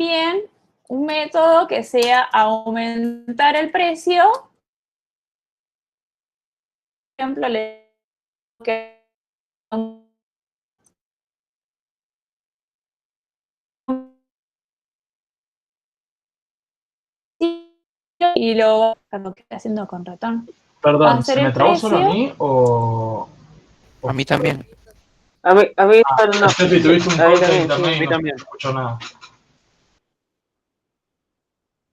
también un método que sea aumentar el precio. Por ejemplo, que y lo que está haciendo con ratón. Va a Perdón, ser ¿se me el trabó solo a precio. mí o...? A mí también. A mí no. Steffi, tuviste un A mí corte de también, sí, internet a y mí no también. escucho nada.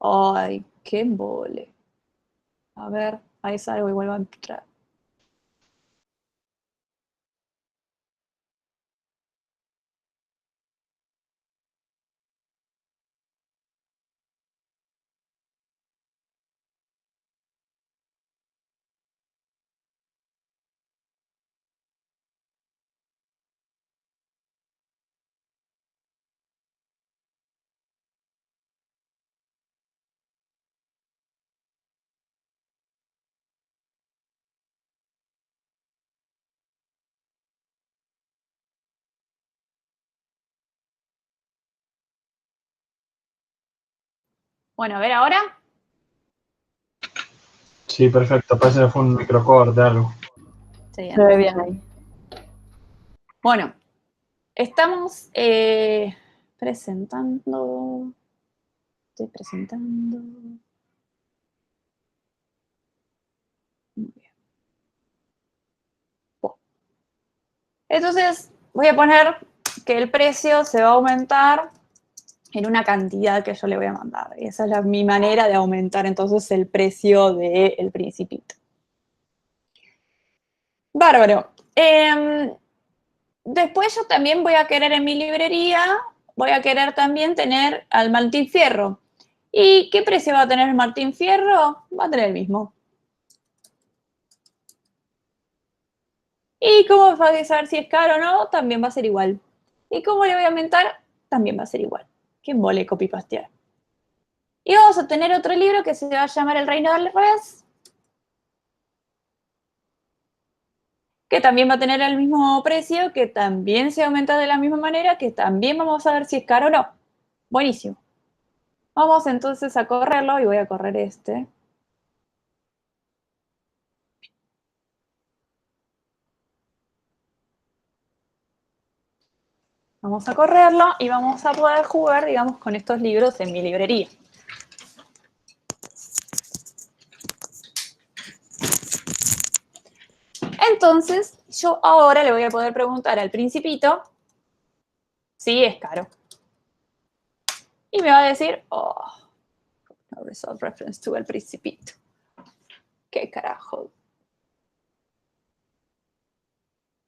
Ay, qué embole. A ver, ahí salgo y vuelvo a entrar. Bueno, a ver ahora. Sí, perfecto. Parece que fue un microcorte, algo. Sí, Se ve bien ahí. bueno, estamos presentando. Estoy presentando. Muy bien. Bueno. Entonces, voy a poner que el precio se va a aumentar en una cantidad que yo le voy a mandar. Y esa es mi manera de aumentar entonces el precio del Principito. Bárbaro. Después yo también voy a querer en mi librería, voy a querer también tener al Martín Fierro. ¿Y qué precio va a tener el Martín Fierro? Va a tener el mismo. ¿Y cómo va a saber si es caro o no? También va a ser igual. ¿Y cómo le voy a aumentar? También va a ser igual. ¿Qué embole copy-pastear? Y vamos a tener otro libro que se va a llamar El Reino del Revés, que también va a tener el mismo precio, que también se aumenta de la misma manera, que también vamos a ver si es caro o no. Buenísimo. Vamos entonces a correrlo y voy a correr este. Vamos a correrlo y vamos a poder jugar, digamos, con estos libros en mi librería. Entonces, yo ahora le voy a poder preguntar al Principito si es caro. Y me va a decir, oh, no result reference to el Principito. ¿Qué carajo?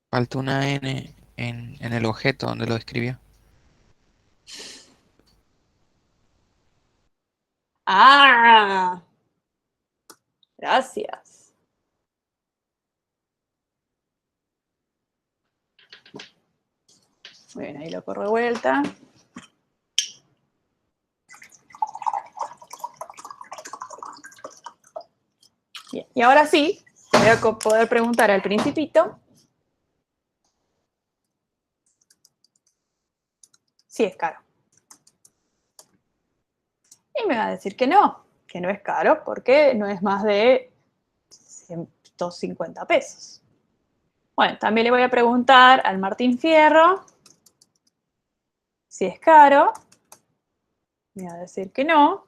Falta una N en el objeto donde lo escribió. ¡Ah! Gracias. Muy bien, ahí lo corro de vuelta. Bien, y ahora sí, voy a poder preguntar al Principito si es caro. Y me va a decir que no es caro, porque no es más de 150 pesos. Bueno, también le voy a preguntar al Martín Fierro si es caro. Me va a decir que no.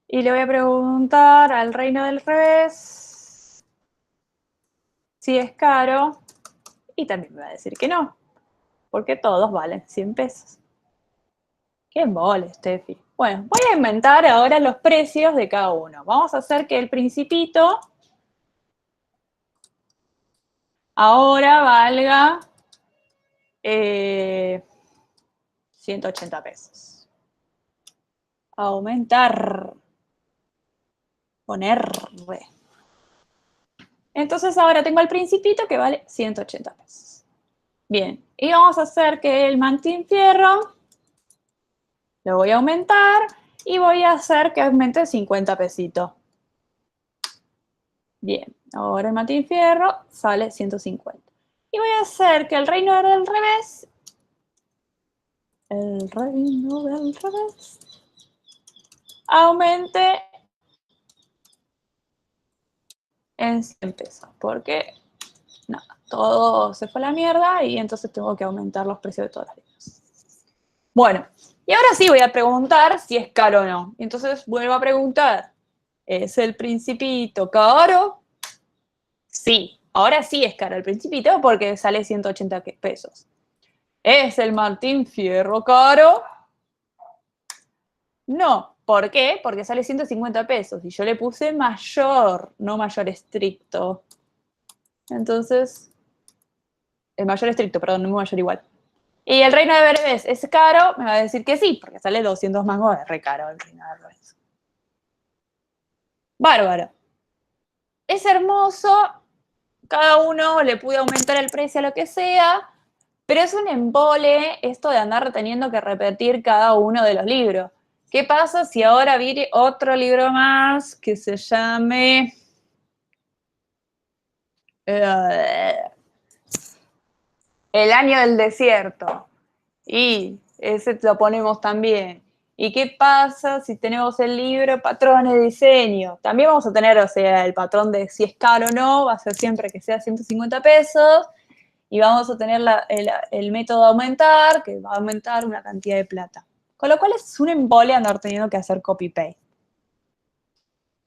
Y le voy a preguntar al Reino del Revés si es caro. Y también me va a decir que no, porque todos valen 100 pesos. Qué mole, Steffi. Bueno, voy a inventar ahora los precios de cada uno. Vamos a hacer que el Principito ahora valga 180 pesos. Aumentar. Poner. Entonces ahora tengo el Principito que vale 180 pesos. Bien, y vamos a hacer que el Martín Fierro lo voy a aumentar y voy a hacer que aumente 50 pesitos. Bien, ahora el Martín Fierro sale 150. Y voy a hacer que el Reino del Revés el reino del revés aumente en 100 pesos, porque nada, todo se fue a la mierda y entonces tengo que aumentar los precios de todas las libros. Bueno, y ahora sí voy a preguntar si es caro o no. Entonces vuelvo a preguntar, ¿es el Principito caro? Sí, ahora sí es caro el Principito porque sale 180 pesos. ¿Es el Martín Fierro caro? No. ¿Por qué? Porque sale 150 pesos y yo le puse mayor, no mayor estricto. Entonces, el mayor estricto, perdón, no mayor igual. Y el Reino de Berbés es caro, me va a decir que sí, porque sale 200 mangos, es re caro el Reino de Berbés. Bárbaro. Es hermoso, cada uno le pude aumentar el precio a lo que sea, pero es un embole esto de andar teniendo que repetir cada uno de los libros. ¿Qué pasa si ahora viene otro libro más que se llame... El año del desierto? Y ese lo ponemos también. ¿Y qué pasa si tenemos el libro patrones de diseño? También vamos a tener, o sea, el patrón de si es caro o no, va a ser siempre que sea 150 pesos. Y vamos a tener el método de aumentar, que va a aumentar una cantidad de plata. Con lo cual es un embole andar teniendo que hacer copy-paste.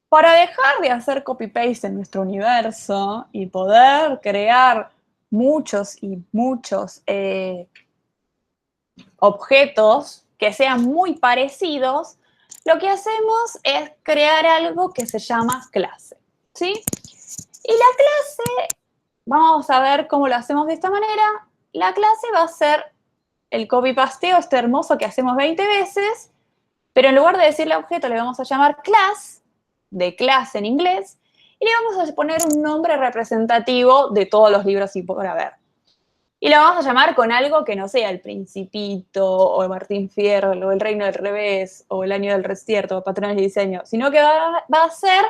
Para dejar de hacer copy-paste en nuestro universo y poder crear muchos y muchos objetos que sean muy parecidos, lo que hacemos es crear algo que se llama clase, ¿sí? Y la clase, vamos a ver cómo lo hacemos de esta manera. La clase va a ser el copy-pasteo este hermoso que hacemos 20 veces, pero en lugar de decirle objeto le vamos a llamar class, de clase en inglés, y le vamos a poner un nombre representativo de todos los libros y por haber. Y lo vamos a llamar con algo que no sea el Principito, o el Martín Fierro, o el Reino del Revés, o el Año del Desierto, o Patrones de Diseño, sino que va a ser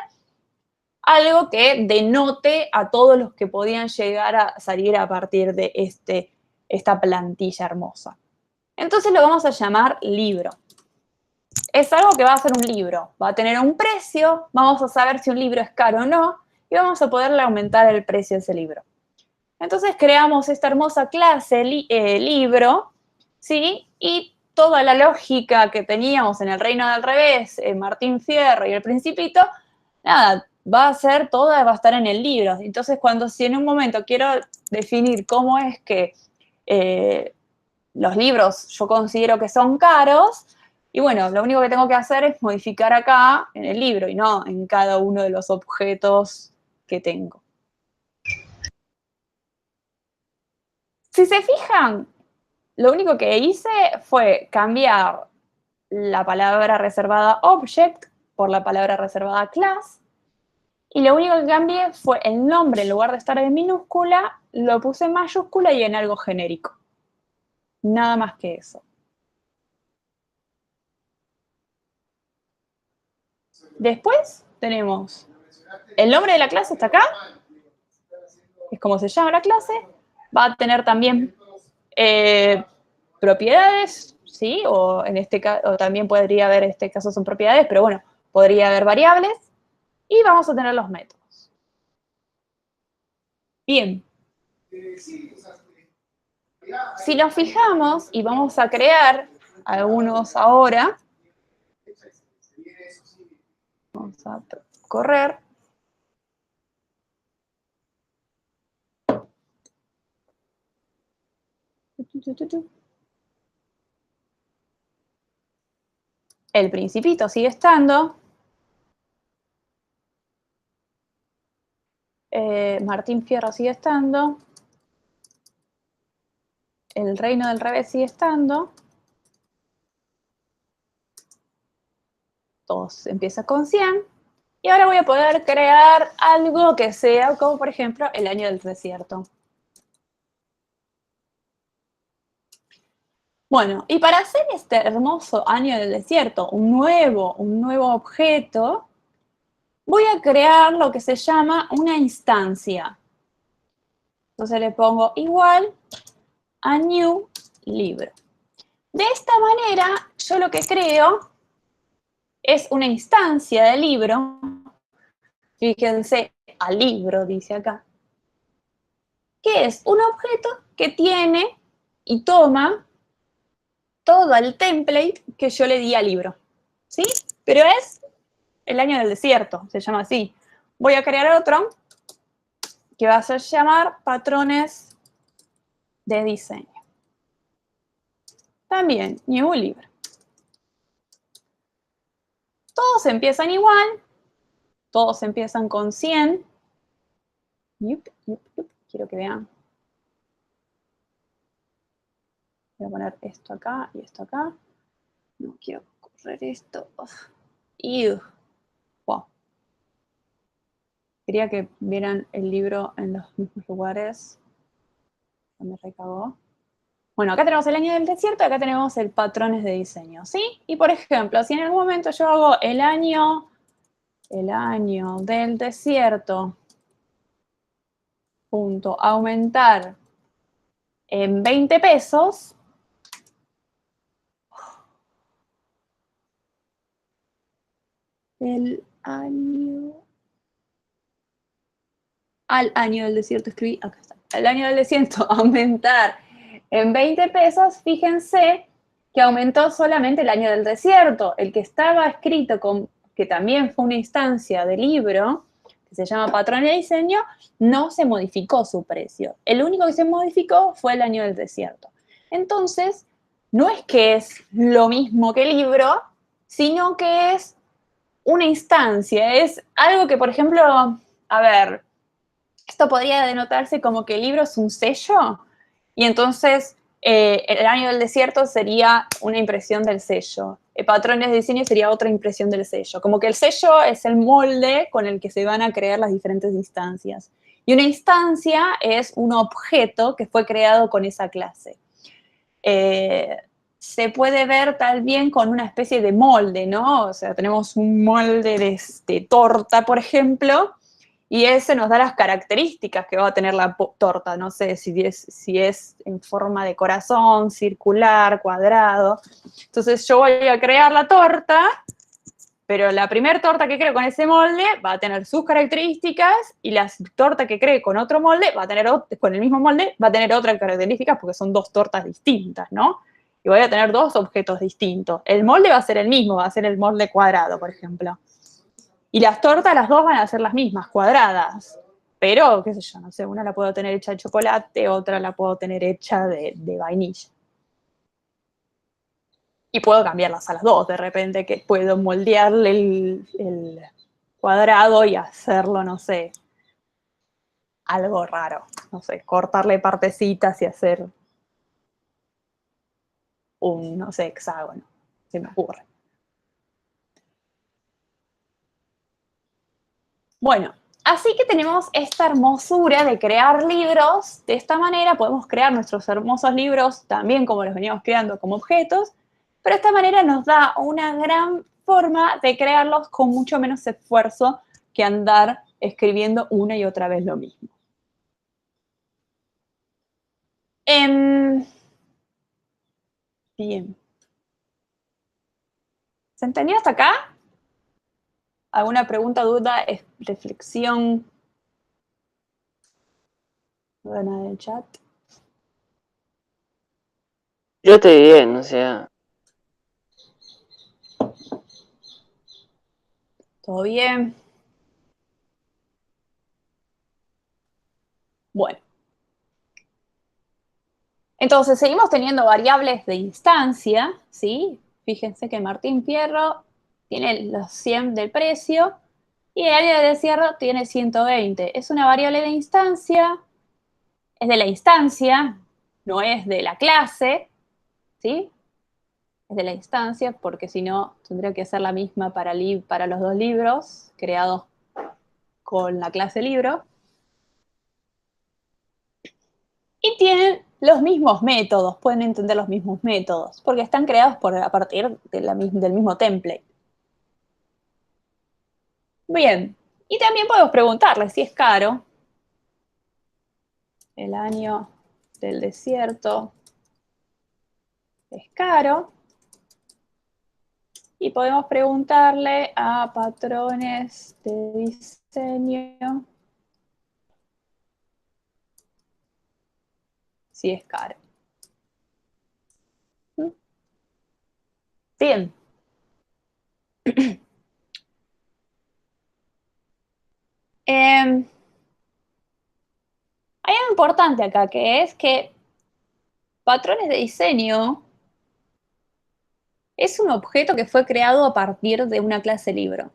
algo que denote a todos los que podían llegar a salir a partir de esta plantilla hermosa. Entonces lo vamos a llamar libro. Es algo que va a ser un libro, va a tener un precio, vamos a saber si un libro es caro o no, y vamos a poderle aumentar el precio de ese libro. Entonces creamos esta hermosa clase libro, ¿sí? Y toda la lógica que teníamos en el Reino del Revés, Martín Fierro y el Principito, nada, va a ser toda, va a estar en el libro. Entonces, si en un momento quiero definir cómo es que los libros yo considero que son caros, y bueno, lo único que tengo que hacer es modificar acá en el libro y no en cada uno de los objetos que tengo. Si se fijan, lo único que hice fue cambiar la palabra reservada object por la palabra reservada class, y lo único que cambié fue el nombre, en lugar de estar en minúscula, lo puse en mayúscula y en algo genérico. Nada más que eso. Después tenemos el nombre de la clase, está acá, es como se llama la clase, va a tener también propiedades, ¿sí? O en este caso, o también podría haber, en este caso son propiedades, pero bueno, podría haber variables, y vamos a tener los métodos. Bien. Si nos fijamos, y vamos a crear algunos ahora, vamos a correr. El Principito sigue estando. Martín Fierro sigue estando. El Reino del Revés sigue estando. Todos empieza con 100. Y ahora voy a poder crear algo que sea como, por ejemplo, el Año del Desierto. Bueno, y para hacer este hermoso Año del Desierto, un nuevo objeto, voy a crear lo que se llama una instancia. Entonces le pongo igual a new libro. De esta manera, yo lo que creo es una instancia del libro. Fíjense, al libro, dice acá. Que es un objeto que tiene y toma todo el template que yo le di al libro. ¿Sí? Pero es el año del desierto, se llama así. Voy a crear otro que va a llamar patrones de diseño. También, new libro. Todos empiezan igual, todos empiezan con 100. Quiero que vean. Voy a poner esto acá y esto acá. No quiero correr esto. Wow. Quería que vieran el libro en los mismos lugares. Me recagó. Bueno, acá tenemos el año del desierto, acá tenemos el patrones de diseño, ¿sí? Y por ejemplo, si en algún momento yo hago el año del desierto, punto, aumentar en 20 pesos, el año, al año del desierto, escribí, acá está, el año del desierto, aumentar en 20 pesos, fíjense que aumentó solamente el año del desierto, el que estaba escrito con, que también fue una instancia de libro, que se llama patrón de diseño, no se modificó su precio. El único que se modificó fue el año del desierto. Entonces, no es que es lo mismo que el libro, sino que es una instancia, es algo que, por ejemplo, a ver, esto podría denotarse como que el libro es un sello, y entonces el año del desierto sería una impresión del sello. El patrones de diseño sería otra impresión del sello. Como que el sello es el molde con el que se van a crear las diferentes instancias. Y una instancia es un objeto que fue creado con esa clase. Se puede ver también con una especie de molde, ¿no? O sea, tenemos un molde de torta, por ejemplo, y ese nos da las características que va a tener la torta. No sé si es en forma de corazón, circular, cuadrado. Entonces yo voy a crear la torta, pero la primera torta que creo con ese molde va a tener sus características y la torta que cree con otro molde va a tener, con el mismo molde, va a tener otras características porque son dos tortas distintas, ¿no? Y voy a tener dos objetos distintos. El molde va a ser el mismo, va a ser el molde cuadrado, por ejemplo. Y las tortas, las dos van a ser las mismas, cuadradas. Pero, qué sé yo, no sé, una la puedo tener hecha de chocolate, otra la puedo tener hecha de vainilla. Y puedo cambiarlas a las dos, de repente, que puedo moldearle el cuadrado y hacerlo, no sé, algo raro. No sé, cortarle partecitas y hacer un, no sé, hexágono. Se me ocurre. Bueno, así que tenemos esta hermosura de crear libros. De esta manera podemos crear nuestros hermosos libros también como los veníamos creando como objetos, pero de esta manera nos da una gran forma de crearlos con mucho menos esfuerzo que andar escribiendo una y otra vez lo mismo. Bien. ¿Se entendió hasta acá? ¿Alguna pregunta, duda, reflexión? No veo nada en el chat. Yo estoy bien, o sea, ¿Todo bien? Bueno. Entonces, seguimos teniendo variables de instancia, ¿sí? Fíjense que Martín Fierro tiene los 100 del precio y el área de desierto tiene 120. Es una variable de instancia, es de la instancia, no es de la clase, ¿sí? Es de la instancia porque si no tendría que ser la misma para los dos libros creados con la clase libro. Y tienen los mismos métodos, pueden entender los mismos métodos, porque están creados a partir del mismo template. Bien, y también podemos preguntarle si es caro. El año del desierto. es caro. Y podemos preguntarle a patrones de diseño si es caro. Bien. Hay algo importante acá, que es que patrones de diseño es un objeto que fue creado a partir de una clase libro.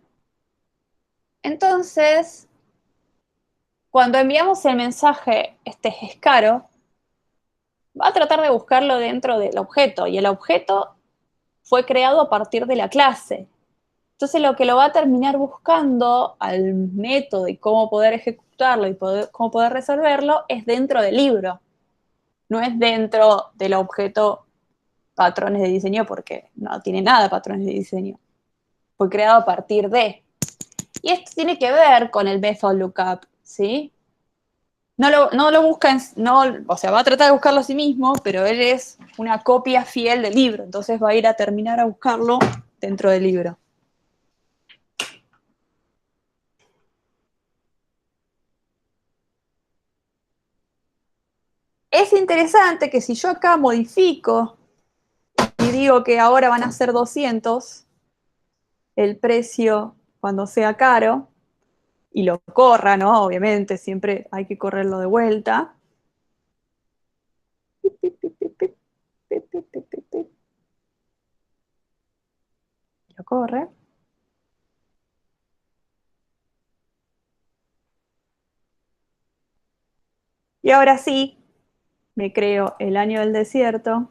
Entonces, cuando enviamos el mensaje, este es caro, va a tratar de buscarlo dentro del objeto, y el objeto fue creado a partir de la clase. Entonces, lo que lo va a terminar buscando al método y cómo poder ejecutarlo y cómo poder resolverlo es dentro del libro. No es dentro del objeto patrones de diseño, porque no tiene nada de patrones de diseño. Fue creado a partir de. Y esto tiene que ver con el method lookup, ¿sí? No lo busca, o sea, va a tratar de buscarlo a sí mismo, pero él es una copia fiel del libro, entonces va a ir a terminar a buscarlo dentro del libro. Es interesante que si yo acá modifico y digo que ahora van a ser 200 el precio cuando sea caro, y lo corra, ¿no? Obviamente, siempre hay que correrlo de vuelta. Lo corre. Y ahora sí, me creo el año del desierto.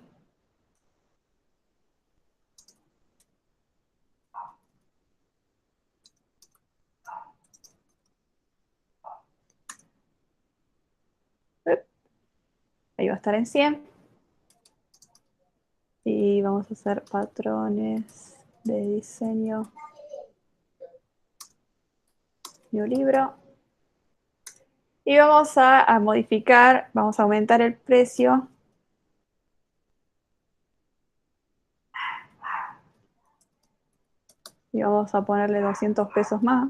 Ahí va a estar en 100. Y vamos a hacer patrones de diseño. New libro. Y vamos a modificar, vamos a aumentar el precio. Y vamos a ponerle 200 pesos más.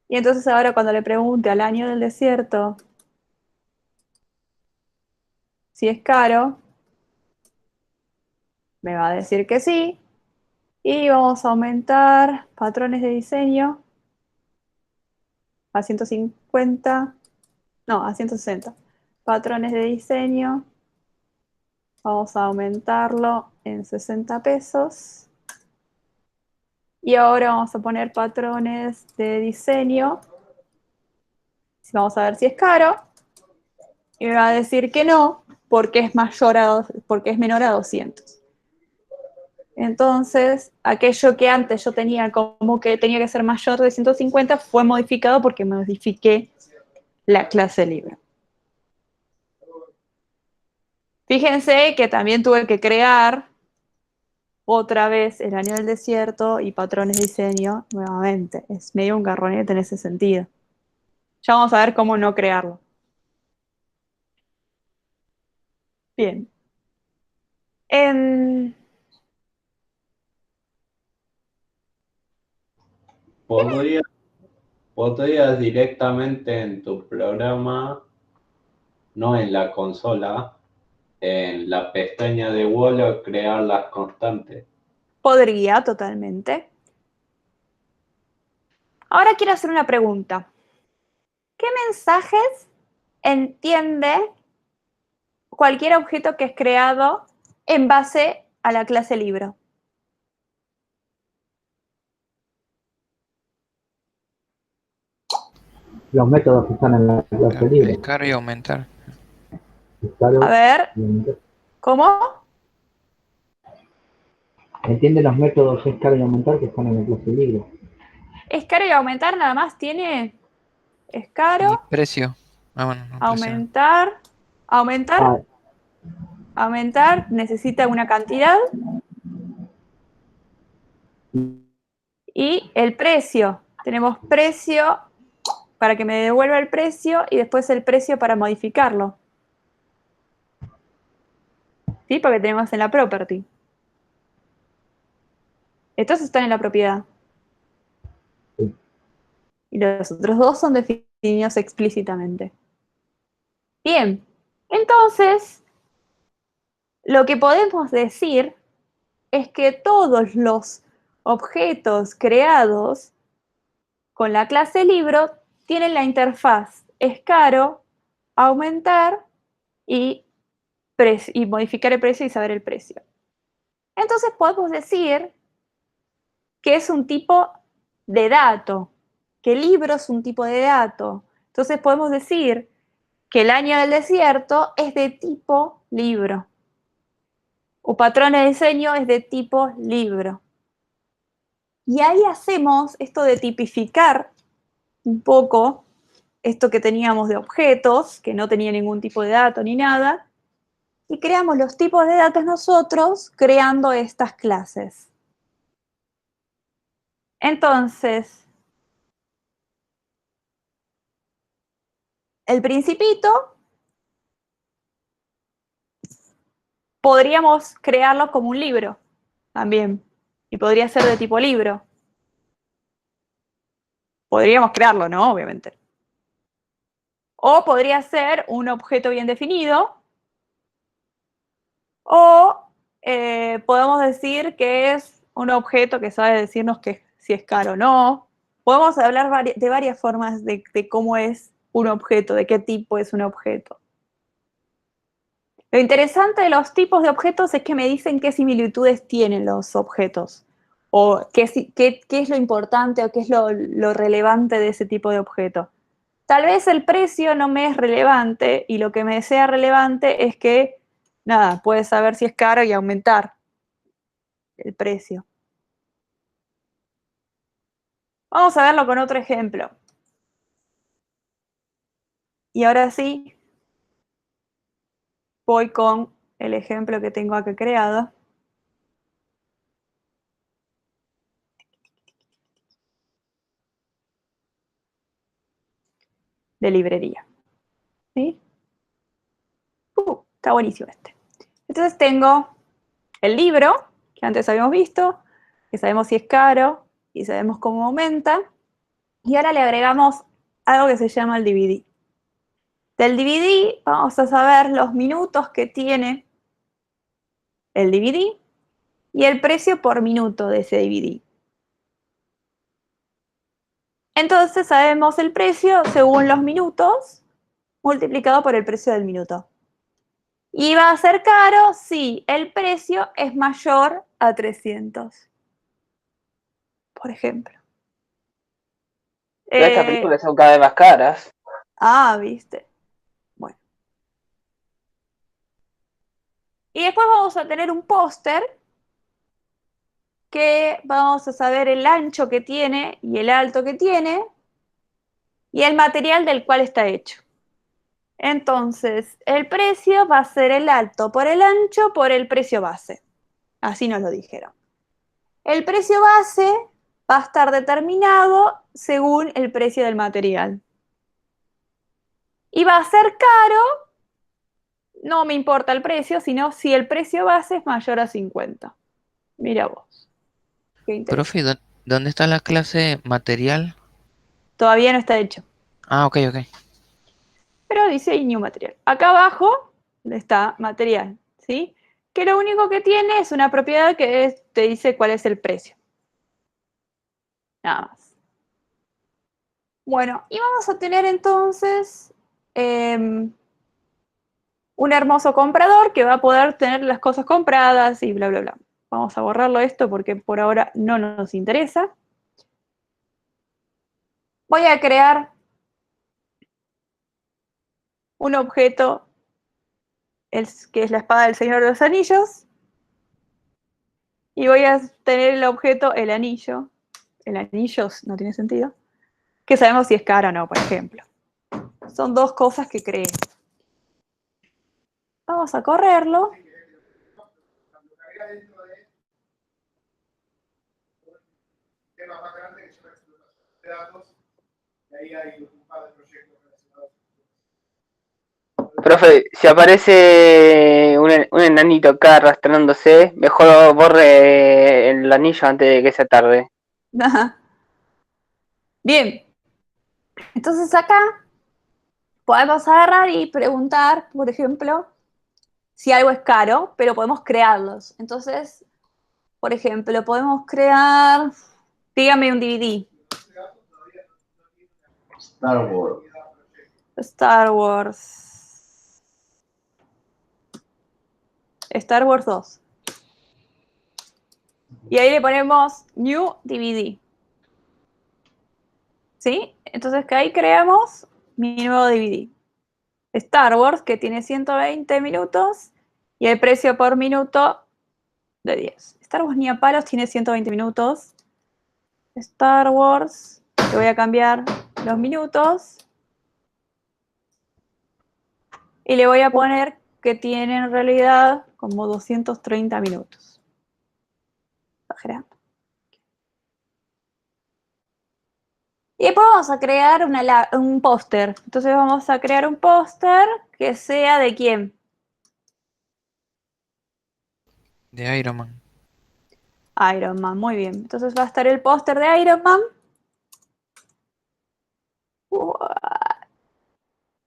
Y entonces ahora cuando le pregunte al año del desierto si es caro, me va a decir que sí. Y vamos a aumentar patrones de diseño a 150, no, a 160. Patrones de diseño, vamos a aumentarlo en 60 pesos. Y ahora vamos a poner patrones de diseño. Vamos a ver si es caro. Y me va a decir que no, porque es menor a 200. Entonces, aquello que antes yo tenía como que tenía que ser mayor de 150 fue modificado porque modifiqué la clase libro. Fíjense que también tuve que crear otra vez el año del desierto y patrones de diseño nuevamente. Es medio un garronete en ese sentido. Ya vamos a ver cómo no crearlo. Bien. Podrías directamente en tu programa, no en la consola, en la pestaña de Word, crear las constantes. Podría, totalmente. Ahora quiero hacer una pregunta. ¿Qué mensajes entiende cualquier objeto que es creado en base a la clase libro? Los métodos que están en la clase libre. Es caro y aumentar. Caro A ver, y aumentar. ¿cómo? Entiende los métodos es caro y aumentar que están en la clase libre. Es caro y aumentar nada más tiene. Es Y caro, precio. Ah, bueno, no, precio no. aumentar, necesita una cantidad. Y el precio. Tenemos precio para que me devuelva el precio y después el precio para modificarlo. ¿Sí? Porque tenemos en la property. Estos están en la propiedad. Sí. Y los otros dos son definidos explícitamente. Bien, entonces, lo que podemos decir es que todos los objetos creados con la clase libro tienen la interfaz escaro, aumentar y modificar el precio y saber el precio. Entonces podemos decir que es un tipo de dato, que libro es un tipo de dato. Entonces podemos decir que el año del desierto es de tipo libro. O patrón de diseño es de tipo libro. Y ahí hacemos esto de tipificar un poco esto que teníamos de objetos, que no tenía ningún tipo de dato ni nada, y creamos los tipos de datos nosotros creando estas clases. Entonces, el principito podríamos crearlo como un libro también, y podría ser de tipo libro. Podríamos crearlo, ¿no? Obviamente. O podría ser un objeto bien definido, o podemos decir que es un objeto que sabe decirnos que si es caro o no. Podemos hablar de varias formas de cómo es un objeto, de qué tipo es un objeto. Lo interesante de los tipos de objetos es que me dicen qué similitudes tienen los objetos, o qué es lo importante o qué es lo relevante de ese tipo de objeto. Tal vez el precio no me es relevante y lo que me sea relevante es que, nada, puedes saber si es caro y aumentar el precio. Vamos a verlo con otro ejemplo. Y ahora sí, voy con el ejemplo que tengo acá creado. De librería. ¿Sí? Está buenísimo este. Entonces tengo el libro, que antes habíamos visto, que sabemos si es caro y sabemos cómo aumenta. Y ahora le agregamos algo que se llama el DVD. Del DVD vamos a saber los minutos que tiene el DVD y el precio por minuto de ese DVD. Entonces sabemos el precio según los minutos multiplicado por el precio del minuto. ¿Y va a ser caro? Sí, el precio es mayor a 300. Por ejemplo. Pero estas películas son cada vez más caras. Viste. Bueno. Y después vamos a tener un póster que vamos a saber el ancho que tiene y el alto que tiene y el material del cual está hecho. Entonces, el precio va a ser el alto por el ancho por el precio base. Así nos lo dijeron. El precio base va a estar determinado según el precio del material. Y va a ser caro, no me importa el precio, sino si el precio base es mayor a 50. Mira vos. Qué interesante. Profe, ¿dónde está la clase material? Todavía no está hecho. Ah, ok, ok. Pero dice ahí new material. Acá abajo está material, ¿sí? Que lo único que tiene es una propiedad que te dice cuál es el precio. Nada más. Bueno, y vamos a tener entonces un hermoso comprador que va a poder tener las cosas compradas y bla, bla, bla. Vamos a borrarlo esto porque por ahora no nos interesa. Voy a crear un objeto que es la espada del Señor de los Anillos. Y voy a tener el objeto el anillo. El anillo no tiene sentido. Que sabemos si es caro o no, por ejemplo. Son dos cosas que creé. Vamos a correrlo. Profe, si aparece un enanito acá arrastrándose, mejor borre el anillo antes de que sea tarde. Bien, entonces acá podemos agarrar y preguntar, por ejemplo, si algo es caro, pero podemos crearlos. Entonces, por ejemplo, podemos crear, dígame un DVD. Star Wars. Star Wars. Star Wars 2. Y ahí le ponemos New DVD. ¿Sí? Entonces que ahí creamos mi nuevo DVD. Star Wars, que tiene 120 minutos y el precio por minuto de 10. Star Wars ni a palos tiene 120 minutos. Star Wars, le voy a cambiar los minutos y le voy a poner que tiene en realidad como 230 minutos. Exagerando. Y después vamos a crear un póster. Entonces vamos a crear un póster que sea de quién. De Iron Man. Iron Man, muy bien. Entonces va a estar el póster de Iron Man. Uah,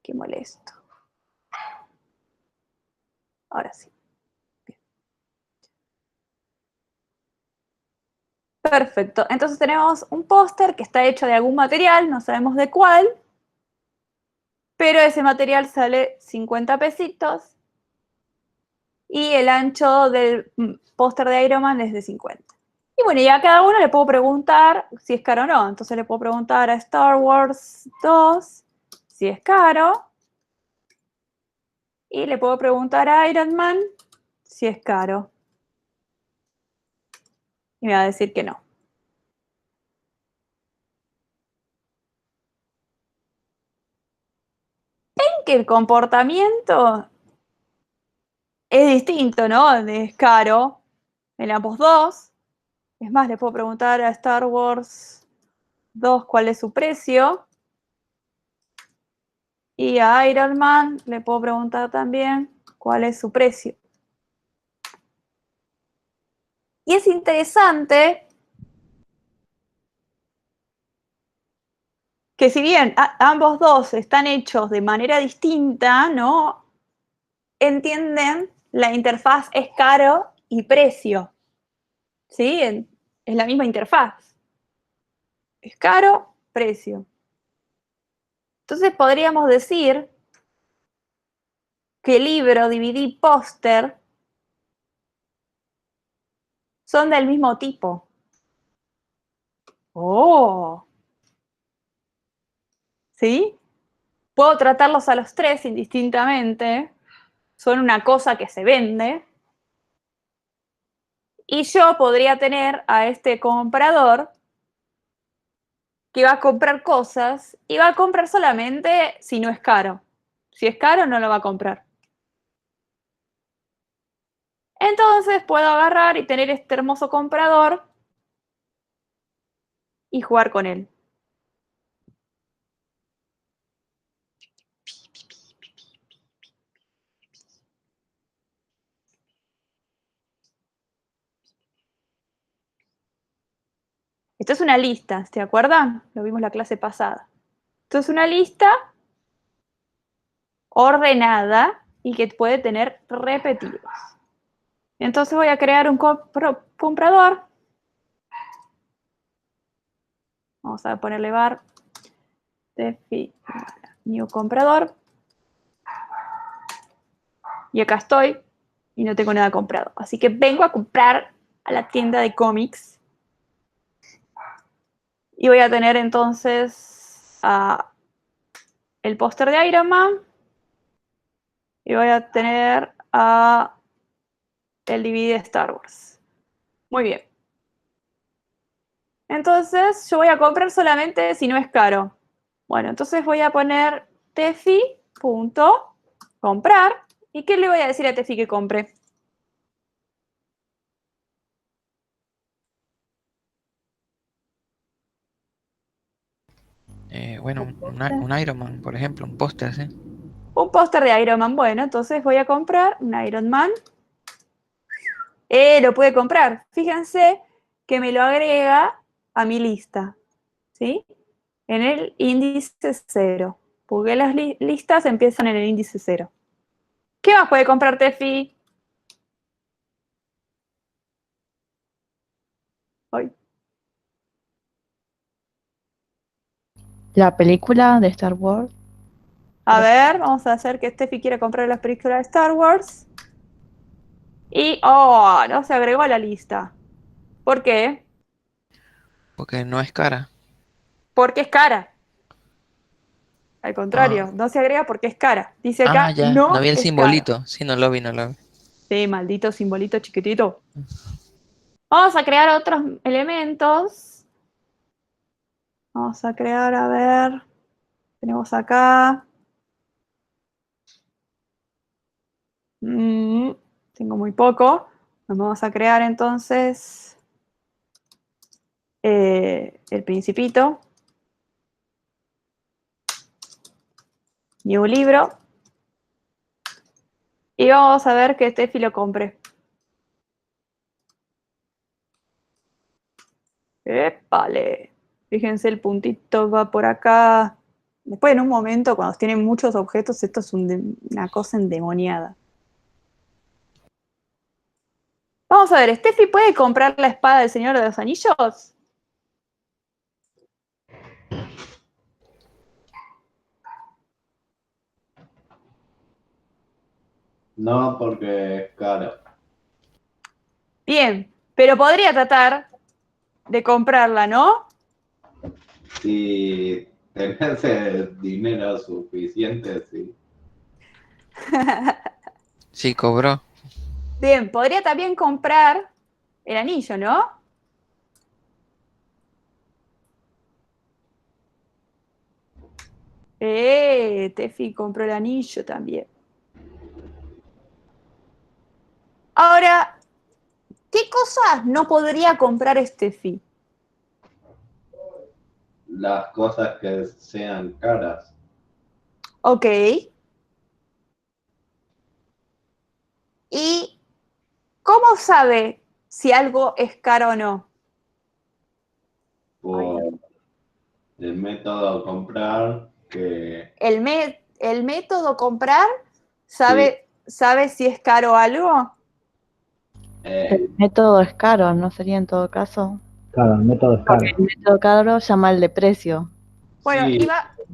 qué molesto. Ahora sí. Bien. Perfecto. Entonces tenemos un póster que está hecho de algún material, no sabemos de cuál, pero ese material sale 50 pesitos y el ancho del póster de Iron Man es de 50. Y bueno, ya a cada uno le puedo preguntar si es caro o no. Entonces le puedo preguntar a Star Wars 2 si es caro. Y le puedo preguntar a Iron Man si es caro. Y me va a decir que no. Ven que el comportamiento es distinto, ¿no? Es caro en ambos dos. Es más, le puedo preguntar a Star Wars 2 cuál es su precio. Y a Iron Man le puedo preguntar también cuál es su precio. Y es interesante que si bien ambos dos están hechos de manera distinta, ¿no? Entienden la interfaz es caro y precio. ¿Sí? Es la misma interfaz. Es caro, precio. Entonces podríamos decir que libro, DVD, póster son del mismo tipo. ¡Oh! ¿Sí? Puedo tratarlos a los tres indistintamente. Son una cosa que se vende. Y yo podría tener a este comprador que va a comprar cosas y va a comprar solamente si no es caro. Si es caro, no lo va a comprar. Entonces puedo agarrar y tener este hermoso comprador y jugar con él. Esto es una lista, ¿te acuerdan? Lo vimos la clase pasada. Esto es una lista ordenada y que puede tener repetidos. Entonces voy a crear un comprador. Vamos a ponerle var defi new comprador. Y acá estoy y no tengo nada comprado. Así que vengo a comprar a la tienda de cómics. Y voy a tener entonces el póster de Iron Man. Y voy a tener el DVD de Star Wars. Muy bien. Entonces yo voy a comprar solamente si no es caro. Bueno, entonces voy a poner tefi.comprar. ¿Y qué le voy a decir a Tefi que compre? Bueno, un Iron Man, por ejemplo, un póster así. Un póster de Iron Man. Bueno, entonces voy a comprar un Iron Man. Lo puede comprar. Fíjense que me lo agrega a mi lista, ¿sí? En el índice 0. Porque las listas empiezan en el índice 0. ¿Qué más puede comprar Tefi? Hoy. La película de Star Wars. A ver, vamos a hacer que Steffi quiera comprar las películas de Star Wars. Y, oh, no se agregó a la lista. ¿Por qué? Porque no es cara. Porque es cara. Al contrario, Ah, no se agrega porque es cara. Dice acá, ya. No no vi el es cara. simbolito. Sí, no lo vi, no lo vi. Sí, maldito simbolito chiquitito. Vamos a crear otros elementos. Vamos a crear, a ver. Tenemos acá. Tengo muy poco. Vamos a crear entonces el principito. New libro. Y vamos a ver que Steffi lo compre. ¡Épale! Fíjense, el puntito va por acá. Después, en un momento, cuando tienen muchos objetos, esto es una cosa endemoniada. Vamos a ver, ¿Steffi puede comprar la espada del Señor de los Anillos? No, porque es caro. Bien, pero podría tratar de comprarla, ¿no? Si tenés el dinero suficiente, sí. Sí, cobró. Bien, podría también comprar el anillo, ¿no? Tefi compró el anillo también. Ahora, ¿qué cosas no podría comprar Steffi? Las cosas que sean caras. Ok. ¿Y cómo sabe si algo es caro o no? Por el método de comprar que El método comprar sí, sabe si es caro algo. El método es caro, ¿no sería en todo caso? Claro, el método es caro. El método caro llama al de precio. Bueno, sí,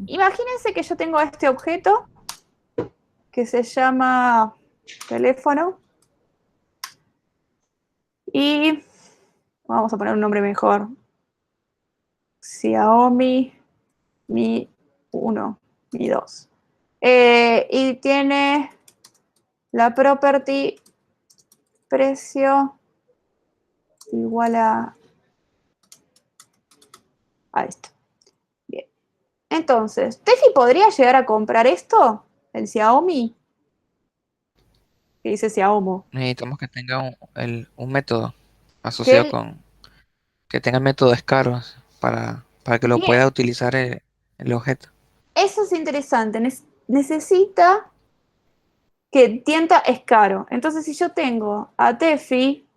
imagínense que yo tengo este objeto que se llama teléfono y vamos a poner un nombre mejor. Xiaomi Mi 1, Mi 2. Y tiene la property precio igual a esto. Bien. Entonces, ¿Tefi podría llegar a comprar esto? ¿El Xiaomi? Que dice Xiaomi. Necesitamos que tenga un método Que asociado con... Que tenga métodos caros para que lo bien, pueda utilizar el objeto. eso es interesante. Necesita que tienta es caro. Entonces, si yo tengo a Tefi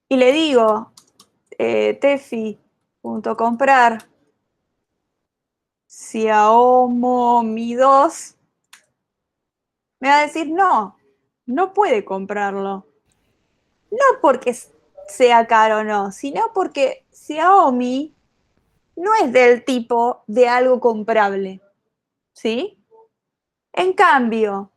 y le digo Tefi.comprar Xiaomi Mi 2, me va a decir no, no puede comprarlo. No porque sea caro o no, sino porque Xiaomi no es del tipo de algo comprable, ¿sí? En cambio,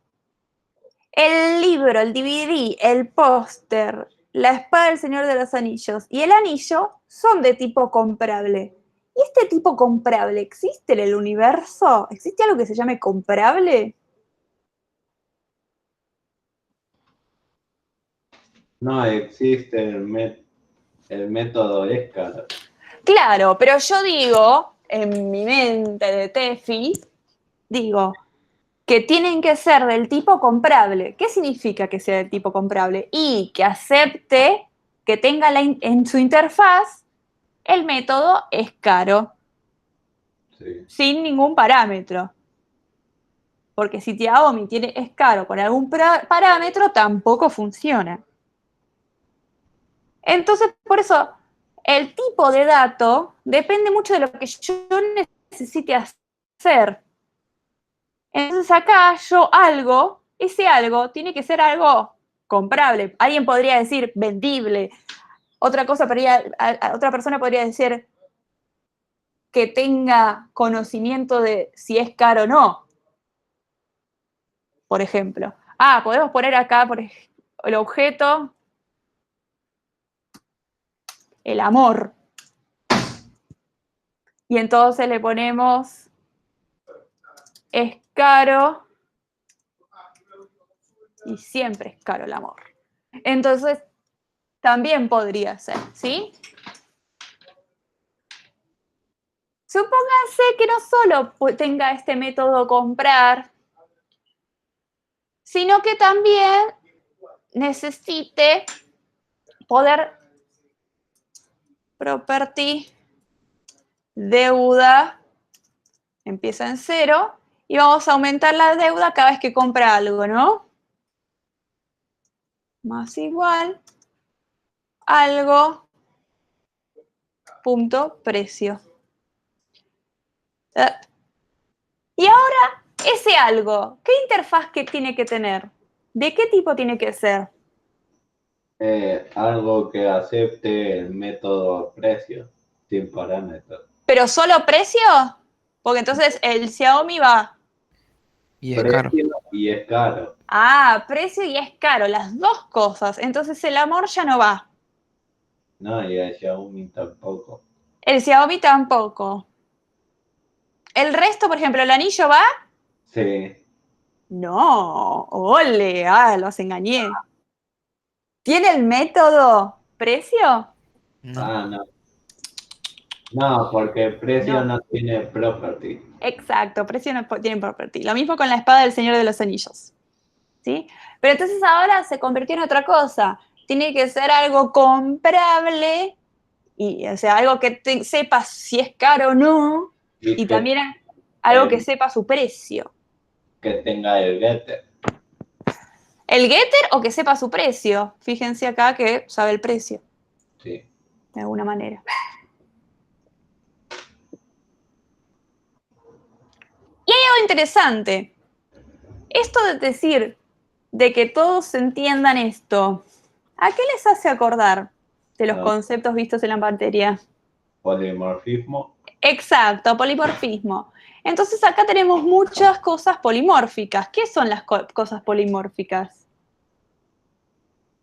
el libro, el DVD, el póster, la espada del Señor de los Anillos y el anillo son de tipo comprable. ¿Y este tipo comprable existe en el universo? ¿Existe algo que se llame comprable? no existe el método es caro. Claro, pero yo digo, en mi mente de Tefi, digo que tienen que ser del tipo comprable. ¿Qué significa que sea del tipo comprable? Y que acepte que tenga en su interfaz el método es caro. Sí. sin ningún parámetro. Porque si Xiaomi es caro con algún parámetro, tampoco funciona. Entonces, por eso, el tipo de dato depende mucho de lo que yo necesite hacer. Entonces acá ese algo tiene que ser algo comprable. Alguien podría decir vendible. Otra persona podría decir que tenga conocimiento de si es caro o no. Por ejemplo. Podemos poner acá el objeto, el amor. Y entonces le ponemos es caro y siempre es caro el amor. Entonces, también podría ser, ¿sí? Supóngase que no solo tenga este método comprar, sino que también necesite poder property deuda, empieza en 0, y vamos a aumentar la deuda cada vez que compra algo, ¿no? Más igual algo punto precio. Y ahora, ese algo, ¿qué interfaz tiene que tener? ¿De qué tipo tiene que ser? Algo que acepte el método precio, sin parámetros. ¿Pero solo precio? Porque entonces el Xiaomi va. Y es caro. Precio y es caro. Precio y es caro, las dos cosas. Entonces el amor ya no va. No, y el Xiaomi tampoco. El Xiaomi tampoco. ¿El resto, por ejemplo, el anillo va? Sí. No, ole, los engañé. ¿Tiene el método precio? No. No. No, porque el precio No. no tiene property. Exacto, precio no tiene property. Lo mismo con la espada del Señor de los Anillos. ¿Sí? Pero entonces ahora se convirtió en otra cosa. Tiene que ser algo comprable, o sea, algo que sepa si es caro o no, y también algo que sepa su precio. Que tenga el getter. El getter o que sepa su precio. Fíjense acá que sabe el precio, Sí. de alguna manera. Y hay algo interesante. Esto de decir de que todos entiendan esto, ¿a qué les hace acordar de los conceptos vistos en la materia? Polimorfismo. Exacto, polimorfismo. Entonces acá tenemos muchas cosas polimórficas. ¿Qué son las cosas polimórficas?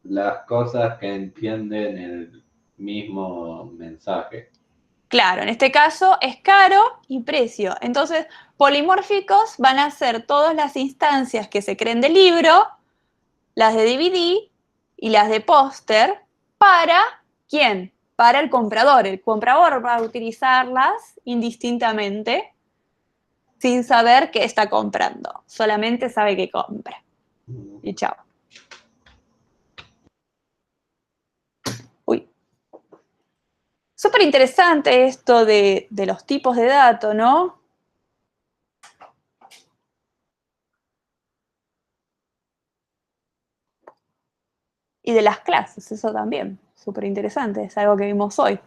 Las cosas que entienden el mismo mensaje. Claro, en este caso es caro y precio. Entonces, polimórficos van a ser todas las instancias que se creen de libro, las de DVD y las de póster, ¿para quién? Para el comprador. El comprador va a utilizarlas indistintamente sin saber qué está comprando. Solamente sabe que compra. Y chao. Uy. Súper interesante esto de los tipos de datos, ¿no? Y de las clases, eso también. Súper interesante, es algo que vimos hoy.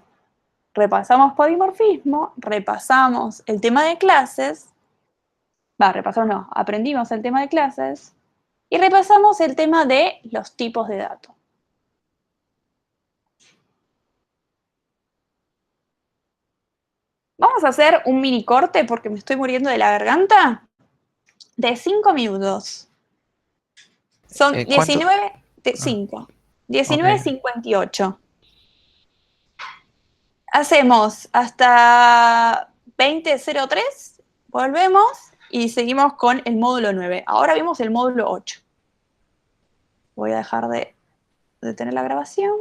Repasamos polimorfismo, repasamos el tema de clases. Aprendimos el tema de clases y repasamos el tema de los tipos de datos. Vamos a hacer un mini corte porque me estoy muriendo de la garganta de 5 minutos. Son ¿Cuánto? 19:58. Hacemos hasta 20:03, volvemos y seguimos con el módulo 9. Ahora vimos el módulo 8. Voy a dejar de detener la grabación.